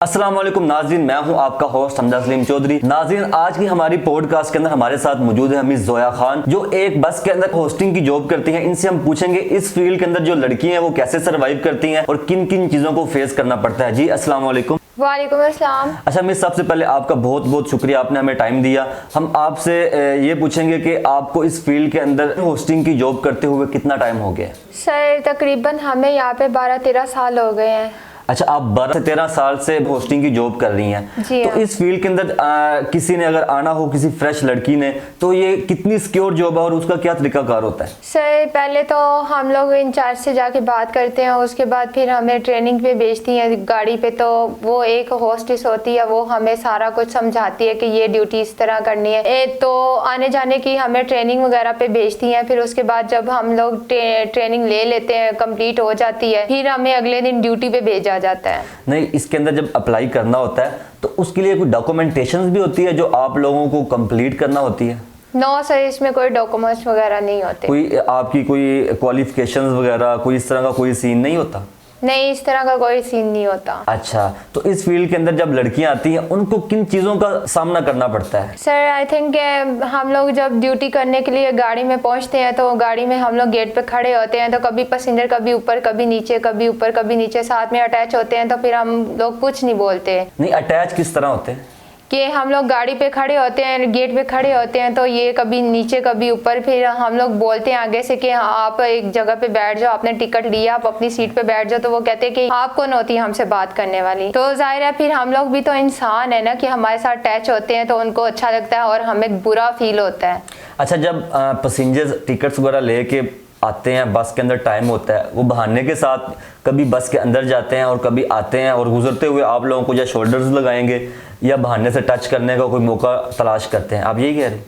अस्सलाम वालेकुम नाज़रीन, मैं हूं आपका होस्ट हमजा सलीम चौधरी। नाज़रीन, आज की हमारी पॉडकास्ट के अंदर हमारे साथ मौजूद है मिस जोया खान, जो एक बस के अंदर होस्टिंग की जॉब करती हैं। इनसे हम पूछेंगे इस फील्ड के अंदर जो लड़की हैं वो कैसे सर्वाइव करती हैं और किन किन चीज़ों को फेस करना पड़ता है। जी अस्सलाम वालेकुम। वालेकुम अस्सलाम। अच्छा मिस, सबसे पहले आपका बहुत बहुत शुक्रिया, आपने हमें टाइम दिया। हम आपसे ये पूछेंगे कि आपको इस फील्ड के अंदर होस्टिंग की जॉब करते हुए कितना टाइम हो गया? सर तकरीबन हमें यहाँ पे 12-13 साल हो गए हैं। अच्छा, आप 12 से 13 साल से होस्टिंग की जॉब कर रही हैं। जी तो हाँ। इस फील्ड के अंदर किसी ने अगर आना हो, किसी फ्रेश लड़की ने, तो ये कितनी सिक्योर जॉब है और उसका क्या तरीकाकार होता है? सर पहले तो हम लोग इंचार्ज से जाके बात करते हैं, उसके बाद फिर हमें ट्रेनिंग पे भेजती हैं गाड़ी पे। तो वो एक होस्टेस होती है, वो हमें सारा कुछ समझाती है कि ये ड्यूटी इस तरह करनी है। तो आने जाने की हमें ट्रेनिंग वगैरह पे भेजती हैं। फिर उसके बाद जब हम लोग ट्रेनिंग ले लेते हैं, कंप्लीट हो जाती है, फिर हमें अगले दिन ड्यूटी पे भेजा जाता है। नहीं, इसके अंदर जब अप्लाई करना होता है तो उसके लिए कोई डॉक्यूमेंटेशन भी होती है जो आप लोगों को कंप्लीट करना होती है? नो सर, इसमें कोई डॉक्यूमेंट्स वगैरह नहीं होते। कोई आपकी कोई क्वालिफिकेशंस वगैरह कोई इस तरह का कोई सीन नहीं होता? नहीं, इस तरह का कोई सीन नहीं होता। अच्छा, तो इस फील्ड के अंदर जब लड़कियां आती हैं उनको किन चीज़ों का सामना करना पड़ता है? सर आई थिंक हम लोग जब ड्यूटी करने के लिए गाड़ी में पहुंचते हैं तो गाड़ी में हम लोग गेट पे खड़े होते हैं, तो कभी पैसेंजर कभी ऊपर कभी नीचे, कभी ऊपर कभी नीचे, साथ में अटैच होते हैं। तो फिर हम लोग कुछ नहीं बोलते। नहीं, अटैच किस तरह होते हैं? कि हम लोग गाड़ी पे खड़े होते हैं, गेट पे खड़े होते हैं, तो ये कभी नीचे कभी ऊपर। फिर हम लोग बोलते हैं आगे से कि आप एक जगह पे बैठ जाओ, आपने टिकट लिया, आप अपनी सीट पे बैठ जाओ। तो वो कहते हैं कि आप कौन होती है हमसे बात करने वाली? तो जाहिर है फिर हम लोग भी तो इंसान है ना, कि हमारे साथ अटैच होते हैं तो उनको अच्छा लगता है और हमें बुरा फील होता है। अच्छा, जब पैसेंजर्स टिकट्स वगैरह लेके आते हैं, बस के अंदर टाइम होता है, वो बहाने के साथ कभी बस के अंदर जाते हैं और कभी आते हैं और गुजरते हुए आप लोगों को या शोल्डर्स लगाएंगे या बहाने से टच करने का कोई मौका तलाश करते हैं, आप यही कह रहे हैं?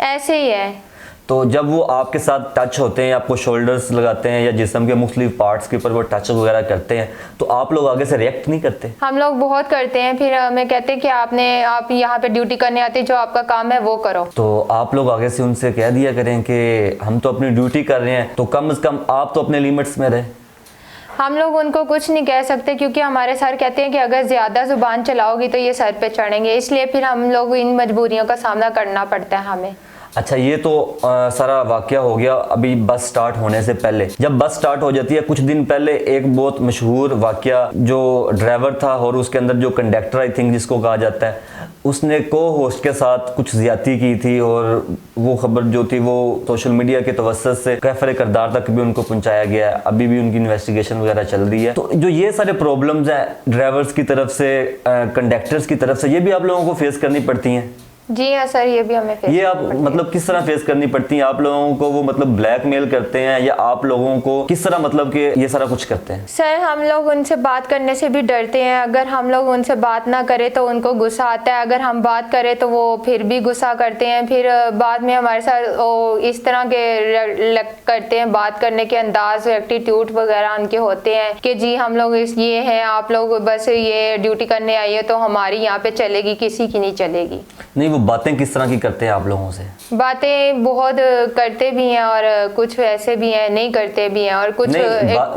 ऐसे ही है। तो जब वो आपके साथ टच होते हैं, आपको शोल्डर्स लगाते हैं या जिस्म के मुख्तलिफ पार्ट्स के ऊपर वो टच वगैरह करते हैं, तो आप लोग आगे से रिएक्ट नहीं करते? हम लोग बहुत करते हैं। फिर हमें कहते हैं कि आप यहाँ पे ड्यूटी करने आते, जो आपका काम है वो करो। तो आप लोग आगे से उनसे कह दिया करें कि हम तो अपनी ड्यूटी कर रहे हैं, तो कम से कम आप तो अपने लिमिट्स में रहे। हम लोग उनको कुछ नहीं कह सकते, क्योंकि हमारे सर कहते हैं कि अगर ज़्यादा ज़ुबान चलाओगी तो ये सर पे चढ़ेंगे, इसलिए फिर हम लोग इन मजबूरियों का सामना करना पड़ता है हमें। अच्छा, ये तो सारा वाकया हो गया अभी बस स्टार्ट होने से पहले। जब बस स्टार्ट हो जाती है कुछ दिन पहले एक बहुत मशहूर वाकया, जो ड्राइवर था और उसके अंदर जो कंडक्टर आई थिंक जिसको कहा जाता है, उसने को होस्ट के साथ कुछ ज्यादती की थी और वो खबर जो थी वो सोशल मीडिया के तवस्सुत से कैफरे किरदार तक भी उनको पहुंचाया गया है। अभी भी उनकी इन्वेस्टिगेशन वगैरह चल रही है। तो जो ये सारे प्रॉब्लम्स हैं ड्राइवर्स की तरफ से, कंडक्टर्स की तरफ से, ये भी आप लोगों को फेस करनी पड़ती हैं? जी हाँ सर, ये भी हमें फेस ये आप मतलब किस तरह फेस करनी पड़ती है? आप लोगों को वो मतलब ब्लैकमेल करते हैं या आप लोगों को किस तरह मतलब कि ये सारा कुछ करते हैं? सर हम लोग उनसे बात करने से भी डरते हैं। अगर हम लोग उनसे बात ना करें तो उनको गुस्सा आता है, अगर हम बात करें तो वो फिर भी गुस्सा करते हैं। फिर बाद में हमारे साथ वो इस तरह के करते हैं, बात करने के अंदाज, एटीट्यूड वगैरह उनके होते हैं कि जी हम लोग ये हैं, आप लोग बस ये ड्यूटी करने आई है तो हमारी यहाँ पे चलेगी, किसी की नहीं चलेगी। नहीं, वो बातें किस तरह की करते हैं आप लोगों से? बातें बहुत करते भी हैं और कुछ ऐसे भी हैं नहीं करते भी हैं, और कुछ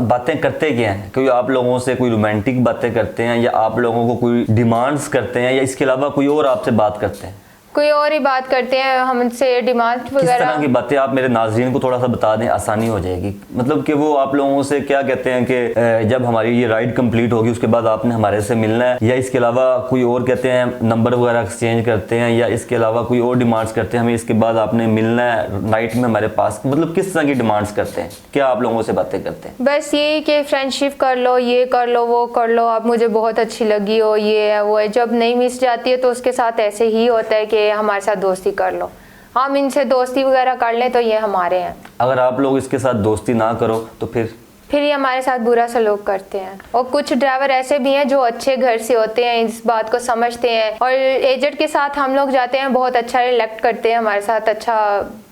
बातें करते क्या हैं? कोई आप लोगों से कोई रोमांटिक बातें करते हैं या आप लोगों को कोई डिमांड्स करते हैं या इसके अलावा कोई और आपसे बात करते हैं? कोई और ही बात करते हैं हमसे, डिमांड वगैरह। किस तरह की बातें? आप मेरे नाज़रीन को थोड़ा सा बता दें, आसानी हो जाएगी। मतलब कि वो आप लोगों से क्या कहते हैं कि जब हमारी ये राइड कंप्लीट होगी उसके बाद आपने हमारे से मिलना है, या इसके अलावा कोई और कहते हैं नंबर वगैरह एक्सचेंज करते हैं, या इसके अलावा कोई और डिमांड्स करते हैं हमें इसके बाद आपने मिलना है नाइट में हमारे पास? मतलब किस तरह की डिमांड्स करते हैं? क्या आप लोगों से बातें करते हैं? बस यही कि फ्रेंडशिप कर लो, ये कर लो, वो कर लो, आप मुझे बहुत अच्छी लगी हो, ये है वो है। जब नहीं मिस जाती है तो उसके साथ ऐसे ही होता है कि हमारे साथ दोस्ती कर लो, हम इनसे दोस्ती वगैरह कर लें तो ये हमारे हैं। अगर आप लोग इसके साथ दोस्ती ना करो तो फिर ये हमारे साथ बुरा सलूक करते हैं। और कुछ ड्राइवर ऐसे भी हैं जो अच्छे घर से होते हैं, इस बात को समझते हैं, और एजेंट के साथ हम लोग जाते हैं बहुत अच्छा रिलेक्ट करते हैं, हमारे साथ अच्छा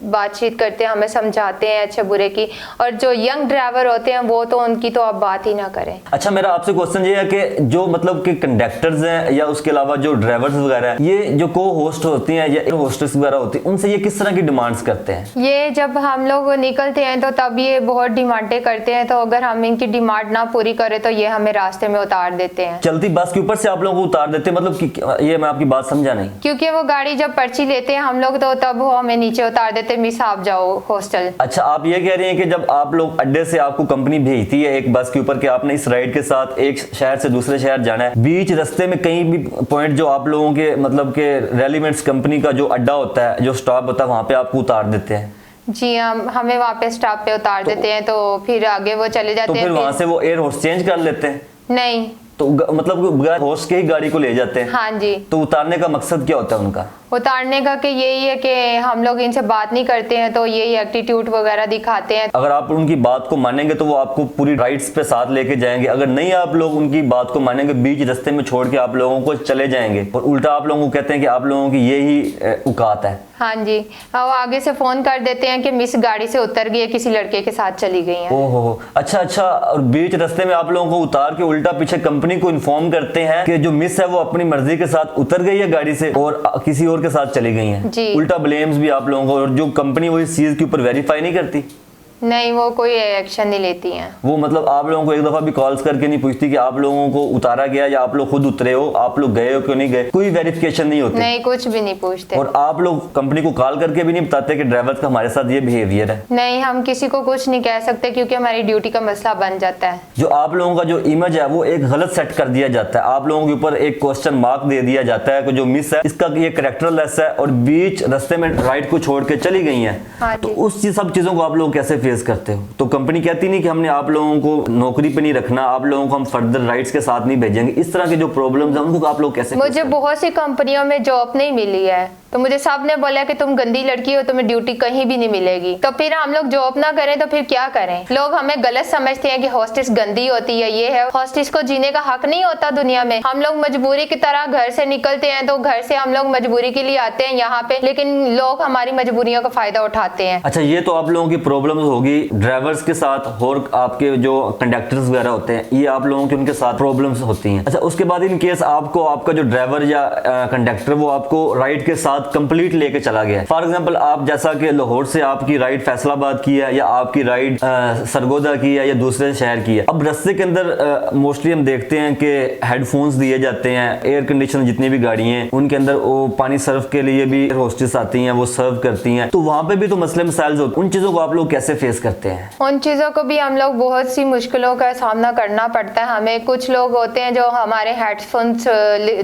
बातचीत करते हैं, हमें समझाते हैं अच्छे बुरे की। और जो यंग ड्राइवर होते हैं वो तो उनकी तो आप बात ही ना करें। अच्छा, मेरा आपसे क्वेश्चन ये है कि जो मतलब कि कंडक्टर्स हैं या उसके अलावा जो ड्राइवर्स वगैरह हैं, ये जो को होस्ट होती हैं या होस्टेस वगैरह होती हैं, उनसे ये किस तरह की डिमांड्स करते हैं? ये जब हम लोग निकलते हैं तो तब ये बहुत डिमांडें करते हैं, तो अगर हम इनकी डिमांड ना पूरी करें तो ये हमें रास्ते में उतार देते हैं। चलती बस के ऊपर से आप लोगों को उतार देते हैं, मतलब कि ये मैं आपकी बात समझा नहीं। क्योंकि वो गाड़ी जब पर्ची लेते हैं हम लोग तो तब वो हमें नीचे उतार देते हैं, मिस आप जाओ हॉस्टल। अच्छा, आप ये कह रहे हैं कि जब आप लोग अड्डे से आपको कंपनी भेजती है एक बस के ऊपर कि आपने इस राइड के साथ एक शहर से दूसरे शहर जाना है, बीच रास्ते में कहीं भी पॉइंट जो आप लोगों के मतलब के रेलिवेंट्स कंपनी का जो अड्डा होता है, जो स्टॉप होता है, वहां पे आपको उतार देते हैं? जी हमें वहाँ पे स्टॉप पे उतार देते हैं, तो फिर आगे वो चले जाते तो हैं। फिर वहां से वो एयर होस्ट चेंज कर लेते हैं? नहीं, तो मतलब बगैर होस्ट के ही गाड़ी को ले जाते हैं? हाँ जी। तो उतारने का मकसद क्या होता है उनका? उतारने का कि यही है कि हम लोग इनसे बात नहीं करते हैं तो यही एटीट्यूड वगैरह दिखाते हैं। अगर आप उनकी बात को मानेंगे तो वो आपको पूरी राइड्स पे साथ लेके जाएंगे, अगर नहीं आप लोग उनकी बात को मानेंगे, बीच रास्ते में छोड़ के आप लोगों को चले जाएंगे और उल्टा आप लोगों को कहते हैं कि आप लोगों की यही औकात है। हाँ जी, और आगे से फोन कर देते हैं कि मिस गाड़ी से उतर गई है, किसी लड़के के साथ चली गई है। ओहो, अच्छा, और बीच रास्ते में आप लोगों को उतार के उल्टा पीछे कंपनी को इन्फॉर्म करते हैं कि जो मिस है वो अपनी मर्जी के साथ उतर गई है गाड़ी से और किसी और के साथ चली गई है। जी। उल्टा ब्लेम्स भी आप लोगों को, और जो कंपनी वो इस चीज के ऊपर वेरीफाई नहीं करती? नहीं, वो कोई एक्शन नहीं लेती हैं। वो मतलब आप लोगों को एक दफा भी कॉल्स करके नहीं पूछती कि आप लोगों को उतारा गया या आप लोग खुद उतरे हो, आप लोग गए हो क्यों नहीं गए? कोई वेरिफिकेशन नहीं होती? नहीं, कुछ भी नहीं पूछते। और आप लोग कंपनी को कॉल करके भी नहीं बताते कि ड्राइवर का हमारे साथ ये बिहेवियर है? नहीं, हम किसी को कुछ नहीं कह सकते क्योंकि हमारी ड्यूटी का मसला बन जाता है। जो आप लोगों का जो इमेज है वो एक गलत सेट कर दिया जाता है, आप लोगों के ऊपर एक क्वेश्चन मार्क दे दिया जाता है कि जो मिस है इसका ये कैरेक्टरलेस है और बीच रास्ते में राइड को छोड़ के चली गई है। हाँ तो जी। उस सब चीजों को आप लोग कैसे फेस करते हो? तो कंपनी कहती नहीं कि हमने आप लोगों को नौकरी पे नहीं रखना, आप लोगों को हम फर्दर राइड्स के साथ नहीं भेजेंगे, इस तरह के जो प्रॉब्लम्स हैं उनको आप लोग कैसे? मुझे बहुत सी कंपनियों में जॉब नहीं मिली है, तो मुझे सब ने बोला कि तुम गंदी लड़की हो, तुम्हें ड्यूटी कहीं भी नहीं मिलेगी। तो फिर हम लोग जॉब ना करें तो फिर क्या करें? लोग हमें गलत समझते हैं कि हॉस्टेस गंदी होती है, ये है। हॉस्टेस को जीने का हक नहीं होता दुनिया में। हम लोग मजबूरी की तरह घर से निकलते हैं, तो घर से हम लोग मजबूरी के लिए आते हैं यहाँ पे, लेकिन लोग हमारी मजबूरियों का फायदा उठाते हैं। अच्छा, ये तो आप लोगों की प्रॉब्लम्स होगी ड्राइवर्स के साथ और आपके जो कंडक्टर्स वगैरह होते हैं, ये आप लोगों की उनके साथ प्रॉब्लम्स होती हैं। अच्छा, उसके बाद इन केस आपको आपका जो ड्राइवर या कंडक्टर वो आपको राइड के साथ कंप्लीट लेके चला गया, फॉर एग्जांपल आप जैसा कि लाहौर से आपकी राइड फैसलाबाद की है या आपकी राइड सरगोदा की है या दूसरे शहर की है, अब रास्ते के अंदर मोस्टली हम देखते हैं कि हेडफोन्स दिए जाते हैं, एयर कंडीशन जितनी भी गाड़ी हैं उनके अंदर वो पानी सर्व के लिए भी होस्टेस आती हैं, वो सर्व करती हैं, तो वहां पे भी तो मसले मसाइल होते हैं। उन चीजों को आप लोग कैसे फेस करते हैं? उन चीज़ों को भी हम लोग बहुत सी मुश्किलों का सामना करना पड़ता है हमें। कुछ लोग होते हैं जो हमारे हेडफोन्स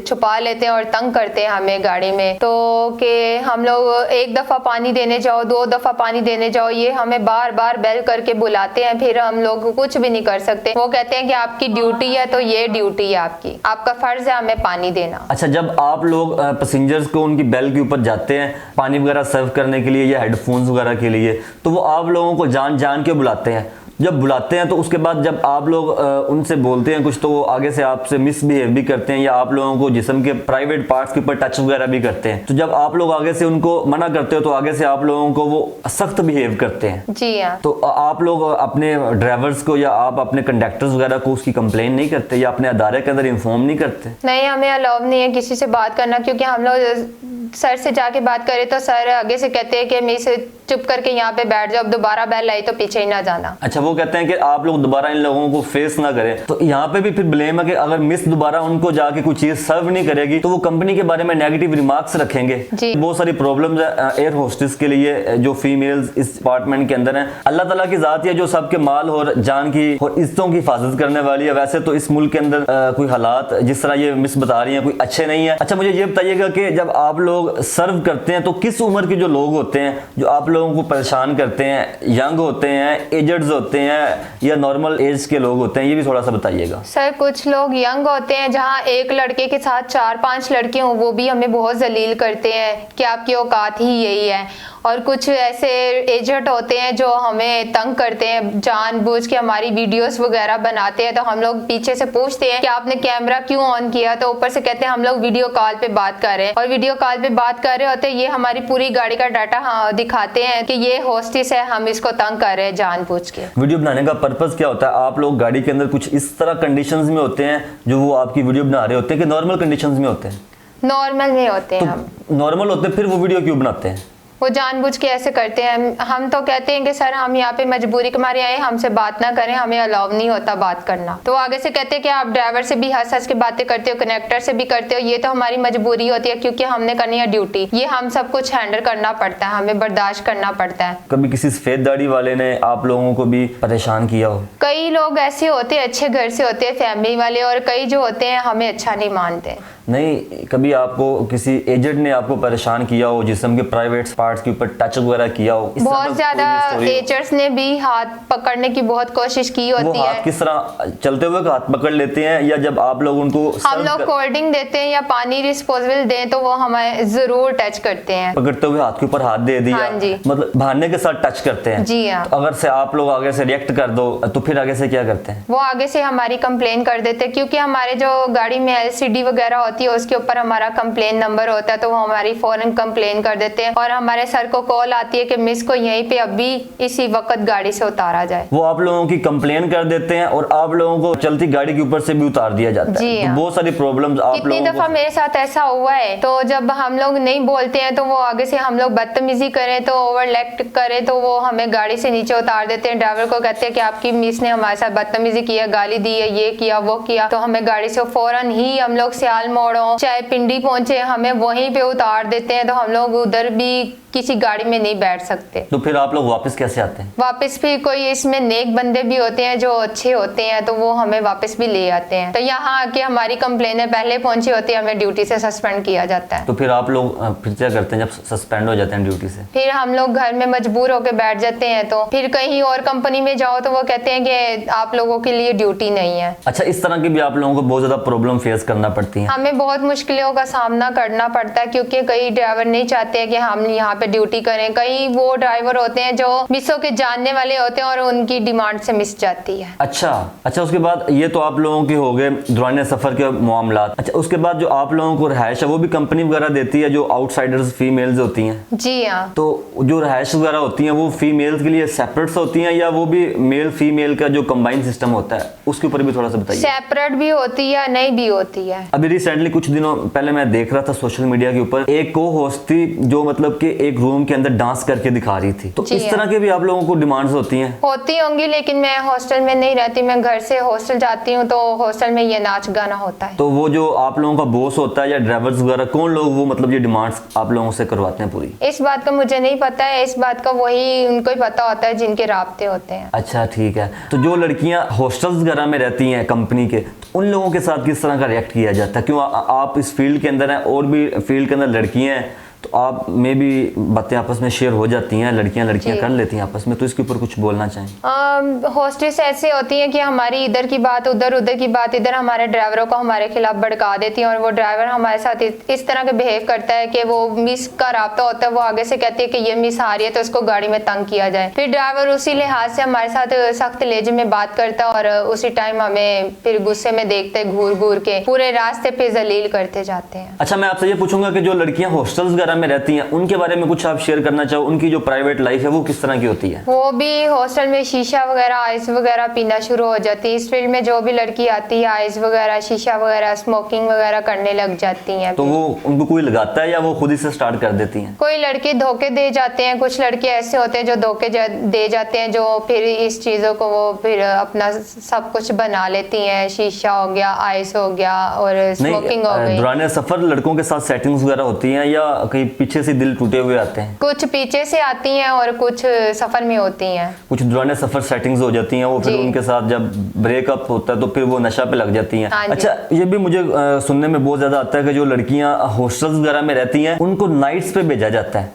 छुपा लेते हैं और तंग करते हैं हमें गाड़ी में, तो कि हम लोग एक दफ़ा पानी देने जाओ, 2 दफ़ा पानी देने जाओ, ये हमें बार बार बेल करके बुलाते हैं, फिर हम लोग कुछ भी नहीं कर सकते। वो कहते हैं कि आपकी ड्यूटी है तो ये ड्यूटी है आपकी, आपका फर्ज है हमें पानी देना। अच्छा, जब आप लोग पैसेंजर्स को उनकी बेल के ऊपर जाते हैं पानी वगैरह सर्व करने के लिए या हेडफोन्स वगैरह के लिए, तो वो आप लोगों को जान जान के बुलाते हैं? जब बुलाते हैं तो उसके बाद जब आप लोग उनसे बोलते हैं कुछ, तो वो आगे से आपसे मिसबिहेव भी करते हैं या आप लोगों को जिस्म के प्राइवेट पार्ट्स के ऊपर टच वगैरह भी करते हैं। तो जब आप लोग आगे से उनको मना करते हो तो आगे से आप लोगों को वो सख्त बिहेव करते हैं? जी हाँ। तो आप लोग अपने ड्राइवर्स को या आप अपने कंडक्टर्स वगैरह को उसकी कंप्लेन नहीं करते या अपने अदारे के अंदर इन्फॉर्म नहीं करते? नहीं, हमें अलाउ नहीं है किसी से बात करना, क्योंकि हम लोग सर से जाके बात करें तो सर आगे से कहते हैं कि मिस चुप करके यहाँ पे बैठ जाओ, अब दोबारा बेल आई तो पीछे ही ना जाना। अच्छा, वो कहते हैं कि आप लोग दोबारा इन लोगों को फेस ना करें, तो यहाँ पे भी फिर ब्लेम है कि अगर मिस दोबारा उनको जाके कोई चीज सर्व नहीं करेगी तो वो कंपनी के बारे में नेगेटिव रिमार्क्स रखेंगे। जी। बहुत सारी प्रॉब्लम्स है एयर होस्टेस के लिए जो फीमेल्स इस डिपार्टमेंट के अंदर हैं। अल्लाह ताला की जात है जो सबके माल और जान की और इज्जतों की हिफाजत करने वाली है। वैसे तो इस मुल्क के अंदर कोई हालात जिस तरह ये मिस बता रही है कोई अच्छे नहीं है। अच्छा, मुझे ये बताइएगा कि जब आप लोग सर्व करते हैं तो किस उम्र के जो लोग होते हैं जो आप लोगों को परेशान करते हैं? यंग होते हैं, एजड्स होते हैं या नॉर्मल एज के लोग होते हैं? ये भी थोड़ा सा बताइएगा। सर, कुछ लोग यंग होते हैं, जहाँ एक लड़के के साथ 4-5 लड़के हों वो भी हमें बहुत जलील करते हैं कि आपकी औकात ही यही है। और कुछ ऐसे एजेंट होते हैं जो हमें तंग करते हैं, जानबूझ के हमारी वीडियोस वगैरह बनाते हैं। तो हम लोग पीछे से पूछते हैं कि आपने कैमरा क्यों ऑन किया, तो ऊपर से कहते हैं हम लोग वीडियो कॉल पे बात कर रहे हैं, और वीडियो कॉल पे बात कर रहे होते हैं, ये हमारी पूरी गाड़ी का डाटा दिखाते हैं कि ये होस्टिस है, हम इसको तंग कर रहे हैं जानबूझ के। वीडियो बनाने का पर्पस क्या होता है? आप लोग गाड़ी के अंदर कुछ इस तरह कंडीशंस में होते हैं जो वो आपकी वीडियो बना रहे होते हैं कि नॉर्मल कंडीशंस में होते हैं? नॉर्मल में होते हैं। हम नॉर्मल होते हैं, फिर वो वीडियो क्यों बनाते हैं? वो जानबूझ के ऐसे करते हैं। हम तो कहते हैं कि सर हम यहाँ पे मजबूरी के मारे आए, हमसे बात ना करें, हमें अलाउ नहीं होता बात करना। तो आगे से कहते हैं कि आप ड्राइवर से भी हंस हंस के बातें करते हो, कनेक्टर से भी करते हो, ये तो हमारी मजबूरी होती है क्योंकि हमने करनी है ड्यूटी, ये हम सब कुछ हैंडल करना पड़ता है, हमें बर्दाश्त करना पड़ता है। कभी किसी सफेद दाढ़ी वाले ने आप लोगों को भी परेशान किया हो? कई लोग ऐसे होते हैं, अच्छे घर से होते हैं, फैमिली वाले, और कई जो होते हैं हमें अच्छा नहीं मानते। नहीं, कभी आपको किसी एजेंट ने आपको परेशान किया हो, जिस्म के प्राइवेट पार्ट्स के ऊपर टच वगैरह किया हो? बहुत ज्यादा एजेंट्स ने भी हाथ पकड़ने की बहुत कोशिश की होती है। वो हाथ किस तरह चलते हुए हाथ पकड़ लेते हैं, या जब आप लोग उनको हम लोग कोल्ड ड्रिंक देते हैं या पानी डिस्पोजेबल दें तो वो हमें जरूर टच करते हैं, पकड़ते हुए हाथ के ऊपर हाथ दे दिया? हाँ जी। मतलब भागने के साथ टच करते हैं? जी हाँ। तो अगर से आप लोग आगे से रिएक्ट कर दो तो फिर आगे से क्या करते हैं? वो आगे से हमारी कंप्लेन कर देते हैं, क्योंकि हमारे जो गाड़ी में LCD वगैरह होती है उसके ऊपर हमारा कंप्लेन नंबर होता है, तो वो हमारी फौरन कंप्लेन कर देते हैं, और हमारे सर को कॉल आती है कि मिस को यहीं पे अभी इसी वक्त गाड़ी से उतारा जाए। वो आप लोगों की कंप्लेन कर देते हैं और आप लोगों को चलती गाड़ी के ऊपर से भी उतार दिया जाता है। जी तो हाँ। बहुत सारी प्रॉब्लम्स आप कितनी लोगों दफा को। मेरे साथ ऐसा हुआ है, तो जब हम लोग नहीं बोलते हैं तो वो आगे से हम लोग बदतमीजी करें तो ओवरलेक्ट करें तो वो हमें गाड़ी से नीचे उतार देते हैं। ड्राइवर को कहते हैं कि आपकी मिस ने हमारे साथ बदतमीजी की है, गाली दी है, ये किया वो किया, तो हमें गाड़ी से फौरन ही हम लोग सियाल मोड़ो चाहे पिंडी पहुंचे हमें वहीं पे उतार देते हैं, तो हम लोग उधर भी किसी गाड़ी में नहीं बैठ सकते। तो फिर आप लोग वापस कैसे आते हैं? वापस भी कोई इसमें नेक बंदे भी होते हैं जो अच्छे होते हैं, तो वो हमें वापस भी ले आते हैं। तो यहाँ आके हमारी कंप्लेनें पहले पहुंची होती है, हमें ड्यूटी से सस्पेंड किया जाता है। तो फिर आप लोग फिर क्या करते हैं जब सस्पेंड हो जाते हैं ड्यूटी से? फिर हम लोग घर में मजबूर होकर बैठ जाते हैं, तो फिर कहीं और कंपनी में जाओ तो वो कहते हैं कि आप लोगों के लिए ड्यूटी नहीं है। अच्छा, इस तरह की भी आप लोगों को बहुत ज्यादा प्रॉब्लम फेस करना पड़ती है? हमें बहुत मुश्किलों का सामना करना पड़ता है, क्योंकि कई ड्राइवर नहीं चाहते हैं कि हम यहाँ पे ड्यूटी करें। कई वो ड्राइवर होते हैं जो मिसों के जानने वाले होते हैं और उनकी डिमांड से मिस जाती है। अच्छा, उसके बाद ये तो आप लोगों के हो गए दौरान सफर के मामलात। अच्छा, उसके बाद जो आप लोगों को रहायश है वो भी कंपनी वगैरह देती है, जो आउटसाइडर्स फीमेल्स होती हैं? जी हाँ। तो जो रहायश वगैरह होती हैं वो फीमेल्स के लिए सेपरेट होती हैं, या वो भी मेल फीमेल का जो कंबाइंड सिस्टम होता है उसके ऊपर भी थोड़ा सा बताइए। सेपरेट भी होती है, नहीं भी होती है। अभी रिसेंटली कुछ दिनों पहले मैं देख रहा था सोशल मीडिया के ऊपर, एक को होस्ट थी जो मतलब कि एक रूम के अंदर डांस करके दिखा रही थी। तो इस तरह के भी आप लोगों को डिमांड्स होती हैं? होती होंगी, लेकिन मैं हॉस्टल में नहीं रहती, मैं घर से हॉस्टल जाती हूँ, तो हॉस्टल में ये नाच गाना होता है। तो वो जो आप लोगों का बॉस होता है या ड्राइवर्स वगैरह, कौन लोग वो मतलब ये डिमांड्स आप लोगों से करवाते हैं पूरी? इस बात का मुझे नहीं पता है, इस बात का वही उनको ही पता होता है जिनके राब्ते होते हैं। अच्छा, ठीक है। तो जो लड़कियां हॉस्टल्स वगैरह में रहती हैं कंपनी के, तो उन लोगों के साथ किस तरह का रिएक्ट किया जाता है? क्यों आप इस फील्ड के अंदर हैं और भी फील्ड के अंदर लड़कियां हैं, तो आप में भी बातें आपस में शेयर हो जाती हैं, लड़कियां कर लेती हैं आपस में, तो इसके ऊपर कुछ बोलना चाहें? हॉस्टेस ऐसे होती हैं कि हमारी इधर की बात उधर, उधर की बात इधर, हमारे ड्राइवरों को हमारे खिलाफ भड़का देती हैं, और वो ड्राइवर हमारे साथ इस तरह के बिहेव करता है कि वो मिस का राब्ता होता है, वो आगे से कहती है कि ये मिस आ रही है तो उसको गाड़ी में तंग किया जाए। फिर ड्राइवर उसी लिहाज से हमारे साथ सख्त लहजे में बात करता है, और उसी टाइम हमें फिर गुस्से में देखते घूर घूर के पूरे रास्ते पे जलील करते जाते हैं। अच्छा, मैं आपसे ये पूछूंगा कि जो लड़कियां हॉस्टल्स वगैरह में रहती हैं उनके बारे में कुछ आप शेयर करना चाहो, उनकी जो प्राइवेट लाइफ है वो किस तरह की होती है? वो भी हॉस्टल में शीशा वगैरह आइस वगैरह पीना शुरू हो जाती है। इस फील्ड में जो भी लड़की आती है आइस वगैरह शीशा वगैरह स्मोकिंग वगैरह करने लग जाती हैं। तो वो उनको कोई लगाता है या वो खुद ही से स्टार्ट कर देती हैं? कोई लड़के धोखे दे जाते हैं, कुछ लड़के ऐसे होते हैं जो धोखे दे जाते हैं, जो फिर इस चीजों को वो फिर अपना सब कुछ बना लेती हैं। शीशा हो गया, आइस हो गया और स्मोकिंग हो गई। दौरान सफर लड़कों के साथ सेटिंग्स वगैरह होती हैं या कहीं पीछे से दिल टूटे हुए आते हैं? कुछ पीछे से आती हैं और कुछ सफर में होती हैं। कुछ दौरान सफर सेटिंग्स हो जाती हैं, वो फिर उनके साथ जब ब्रेकअप होता है तो फिर वो नशा पे लग जाती हैं। अच्छा, ये भी मुझे सुनने में बहुत ज्यादा आता है कि जो लड़कियां हॉस्टल्स वगैरह में रहती हैं उनको नाइट्स पे भेजा जाता है,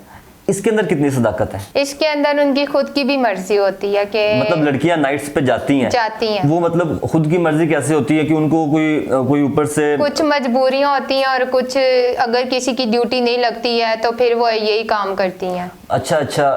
इसके अंदर कितनी सदाकत है? इसके अंदर उनकी खुद की भी मर्जी होती है कि मतलब लड़कियां नाइट्स पे जाती हैं वो मतलब खुद की मर्जी कैसे होती है कि उनको कोई ऊपर से कुछ मजबूरियां होती हैं और कुछ अगर किसी की ड्यूटी नहीं लगती है तो फिर वो यही काम करती हैं। अच्छा अच्छा,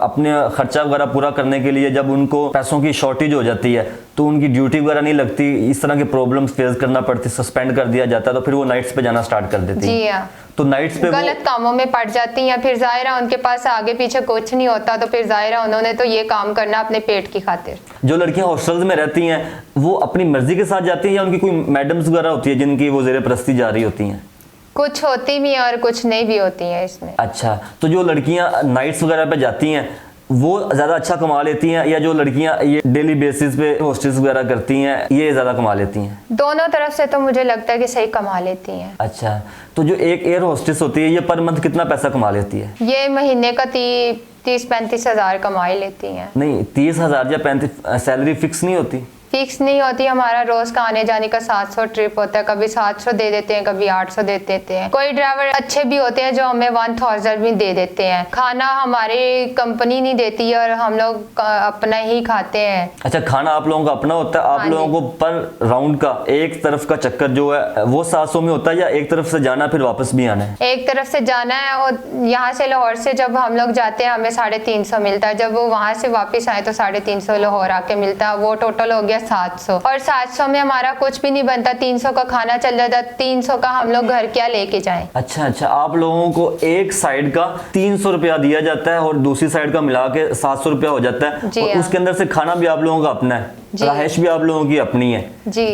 अपने खर्चा वगैरह पूरा करने के लिए जब उनको पैसों की शॉर्टेज हो जाती है तो उनकी ड्यूटी वगैरह नहीं लगती, इस तरह के प्रॉब्लम्स फेस करना पड़ती, सस्पेंड कर दिया जाता है, तो फिर वो नाइट्स पे जाना स्टार्ट कर देती जी है। हाँ, तो नाइट्स पे गलत कामों में पड़ जाती हैं, फिर जाहिर है उनके पास आगे पीछे कुछ नहीं होता, तो फिर जाहिर है उन्होंने तो ये काम करना अपने पेट की खातिर। जो लड़कियां हॉस्टल्स में रहती हैं वो अपनी मर्जी के साथ जाती हैं या उनकी कोई मैडम्स वगैरह होती है जिनकी वो ज़ेरे परस्ती जा रही होती हैं? कुछ होती भी हैं और कुछ नहीं भी होती हैं इसमें। अच्छा, तो जो लड़कियां नाइट्स वगैरह पे जाती हैं वो ज़्यादा अच्छा कमा लेती हैं या जो लड़कियां ये डेली बेसिस पे हॉस्टल्स वगैरह करती हैं ये ज़्यादा कमा लेती हैं? दोनों तरफ से तो मुझे लगता है कि सही कमा लेती हैं। अच्छा, तो जो एक एयर हॉस्टेस होती है ये पर मंथ कितना पैसा कमा लेती है? ये महीने का 30-35 हज़ार कमा ही लेती हैं। नहीं, 30,000 या 35 सैलरी फिक्स नहीं होती? फिक्स नहीं होती, हमारा रोज का आने जाने का 700 ट्रिप होता है, कभी 700 दे देते हैं, कभी 800 दे देते हैं। कोई ड्राइवर अच्छे भी होते हैं जो हमें 1000 भी दे देते हैं। खाना हमारी कंपनी नहीं देती है और हम लोग अपना ही खाते हैं। अच्छा, खाना आप लोगों का अपना होता है? आप लोगों को पर राउंड का एक तरफ का चक्कर जो है वो 700 में होता है या एक तरफ से जाना फिर वापस भी आना है? एक तरफ से जाना है और यहाँ से लाहौर से जब हम लोग जाते हैं हमें 350 मिलता है, जब वो वहाँ से वापस आए तो 350 लाहौर आके मिलता है। वो टोटल हो गया 700, और 700 में हमारा कुछ भी नहीं बनता, 300 का खाना चल जाता, 300 का हम लोग घर क्या लेके जाएं। अच्छा अच्छा, आप लोगों को एक साइड का 300 रुपया दिया जाता है और दूसरी साइड का मिला के 700 रुपया हो जाता है, और उसके अंदर से खाना भी आप लोगों का अपना है, रहायश भी आप लोगों की अपनी है जी।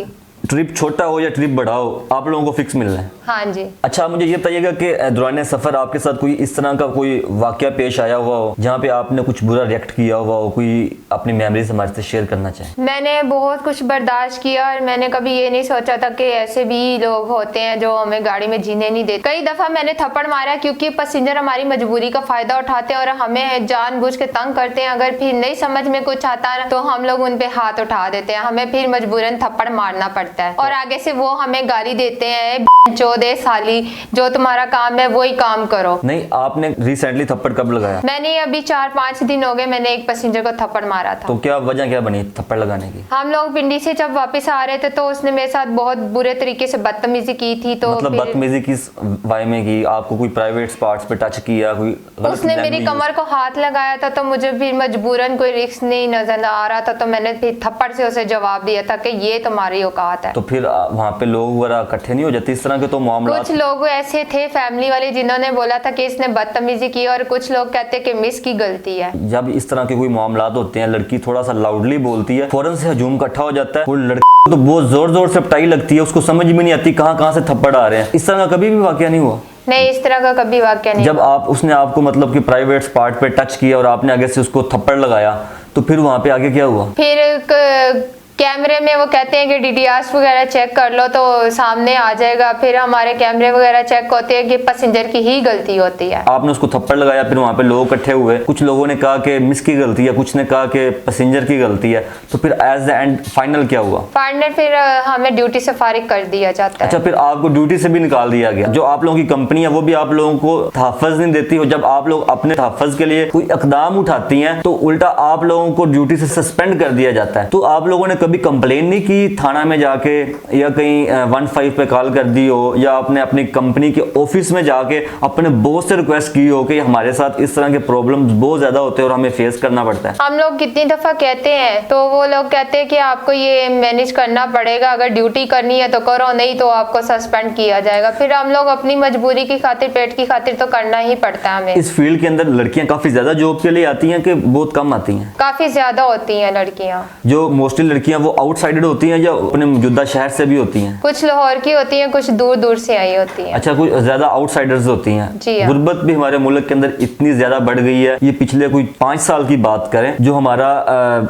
ट्रिप छोटा हो या ट्रिप बड़ा हो आप लोगों को फिक्स मिल रहा है? हाँ जी। अच्छा, मुझे ये बताइएगा कि दौरान सफर आपके साथ कोई इस तरह का कोई वाकया पेश आया हुआ हो जहाँ पे आपने कुछ बुरा रिएक्ट किया हुआ हो, कोई अपनी मेमोरीज हमारे से शेयर करना चाहें? मैंने बहुत कुछ बर्दाश्त किया और मैंने कभी ये नहीं सोचा था कि ऐसे भी लोग होते हैं जो हमें गाड़ी में जीने नहीं देते। कई दफा मैंने थप्पड़ मारा क्योंकि पैसेंजर हमारी मजबूरी का फायदा उठाते हैं और हमें जानबूझ के तंग करते हैं। अगर फिर नहीं समझ में कुछ आता है तो हम लोग उन पे हाथ उठा देते हैं, हमें फिर मजबूरन थप्पड़ मारना पड़ता है और आगे से वो हमें गाली देते हैं, चौदह साली जो तुम्हारा काम है वही काम करो। नहीं, आपने रिसेंटली थप्पड़ कब लगाया? मैंने अभी 4-5 दिन हो गए, मैंने एक पैसेंजर को थप्पड़ मारा था। तो क्या वजह क्या बनी थप्पड़ लगाने की? हम लोग पिंडी से जब वापस आ रहे थे तो उसने मेरे साथ बहुत बुरे तरीके से बदतमीजी की थी। तो मतलब बदतमीजी किस वाय में की? आपको कोई प्राइवेट पार्ट्स पे टच किया? कोई उसने मेरी कमर को हाथ लगाया था तो मुझे फिर मजबूरन कोई रिस्क नहीं नजर आ रहा था तो मैंने फिर थप्पड़ से उसे जवाब दिया था कि ये तुम्हारी औकात है। तो फिर वहाँ पे लोग वगैरह इकट्ठे नहीं हो जाते इस तरह के? तो मामला कुछ लोग ऐसे थे फैमिली वाले जिन्होंने बोला था कि इसने बदतमीजी की और कुछ लोग कहते हैं कि मिस की गलती है। जब इस तरह के कोई मामला होते हैं, लड़की थोड़ा सा लाउडली बोलती है, फौरन से हजूम इकट्ठा हो जाता है, वो लड़की तो बहुत जोर जोर से पिटाई लगती है, उसको समझ भी नहीं आती कहाँ से थप्पड़ आ रहे हैं। इस तरह का कभी भी वाकया नहीं हुआ? नहीं, इस तरह का कभी वाकया नहीं। जब उसने आपको मतलब कि प्राइवेट पार्ट पे टच किया और आपने आगे से उसको थप्पड़ लगाया तो फिर वहाँ पे आगे क्या हुआ? फिर कैमरे में वो कहते हैं कि डीटीआरस वगैरह चेक कर लो तो सामने आ जाएगा। फिर हमारे कैमरे वगैरह चेक होते हैं कि पैसेंजर की ही गलती होती है। आपने उसको थप्पड़ लगाया, फिर वहाँ पे लोग इकट्ठे हुए, कुछ लोगों ने कहा कि मिस की गलती है, कुछ ने कहा कि पैसेंजर की गलती है, तो फिर एज द एंड फाइनल क्या हुआ? फाइनल फिर हमें ड्यूटी से फारिग कर दिया जाता है। अच्छा, फिर आपको ड्यूटी से भी निकाल दिया गया? जो आप लोगों की कंपनी है वो भी आप लोगों को तहफ़्फ़ुज़ नहीं देती हो, जब आप लोग अपने तहफ़्फ़ुज़ के लिए कोई इक़दाम उठाती हैं तो उल्टा आप लोगों को ड्यूटी से सस्पेंड कर दिया जाता है। तो आप लोगों ने कभी कंप्लेन नहीं की थाना में जाके या कहीं 15 पे कॉल कर दी हो या आपने अपनी कंपनी के ऑफिस में जाके अपने बॉस से रिक्वेस्ट की हो कि हमारे साथ इस तरह के प्रॉब्लम्स बहुत ज्यादा होते हैं और हमें फेस करना पड़ता है? हम लोग कितनी दफा कहते हैं तो वो लोग कहते हैं कि आपको ये मैनेज करना पड़ेगा, अगर ड्यूटी करनी है तो करो, नहीं तो आपको सस्पेंड किया जाएगा। फिर हम लोग अपनी मजबूरी की खातिर, पेट की खातिर तो करना ही पड़ता है हमें। इस फील्ड के अंदर लड़कियां काफी ज्यादा जॉब के लिए आती हैं कि बहुत कम आती हैं? काफी ज्यादा होती हैं लड़कियां। जो मोस्टली लड़कियां वो आउटसाइडेड होती हैं या अपने मौजूदा शहर से भी होती हैं? कुछ लाहौर की होती हैं, कुछ दूर दूर से आई होती हैं। अच्छा, कुछ ज्यादा आउटसाइडर्स होती हैं। जी हाँ। गुर्बत भी हमारे मुल्क के अंदर इतनी ज्यादा बढ़ गई है, ये पिछले कोई 5 साल की बात करें, जो हमारा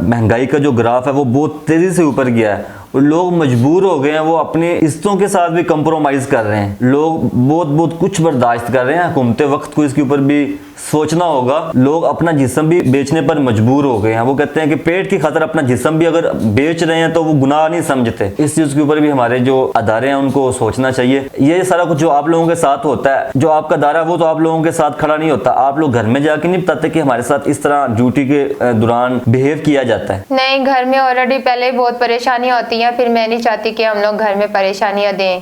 महंगाई का जो ग्राफ है वो बहुत तेजी से ऊपर गया है। लोग मजबूर हो गए हैं, वो अपने रिश्तों के साथ भी कंप्रोमाइज कर रहे हैं, लोग बहुत कुछ बर्दाश्त कर रहे हैं। हुकूमत वक्त को इसके ऊपर भी सोचना होगा। लोग अपना जिस्म भी बेचने पर मजबूर हो गए हैं। वो कहते हैं कि पेट की खातिर अपना जिस्म भी अगर बेच रहे हैं तो वो गुनाह नहीं समझते। इस चीज के ऊपर भी हमारे जो अदारे हैं उनको सोचना चाहिए। ये सारा कुछ जो आप लोगों के साथ होता है, जो आपका अदारा है वो तो आप लोगों के साथ खड़ा नहीं होता। आप लोग घर में जाके नहीं बताते कि हमारे साथ इस तरह ड्यूटी के दौरान बिहेव किया जाता है? नहीं, घर में ऑलरेडी पहले ही बहुत परेशानी होती है, फिर मैं नहीं चाहती कि हम लोग घर में परेशानियां दें।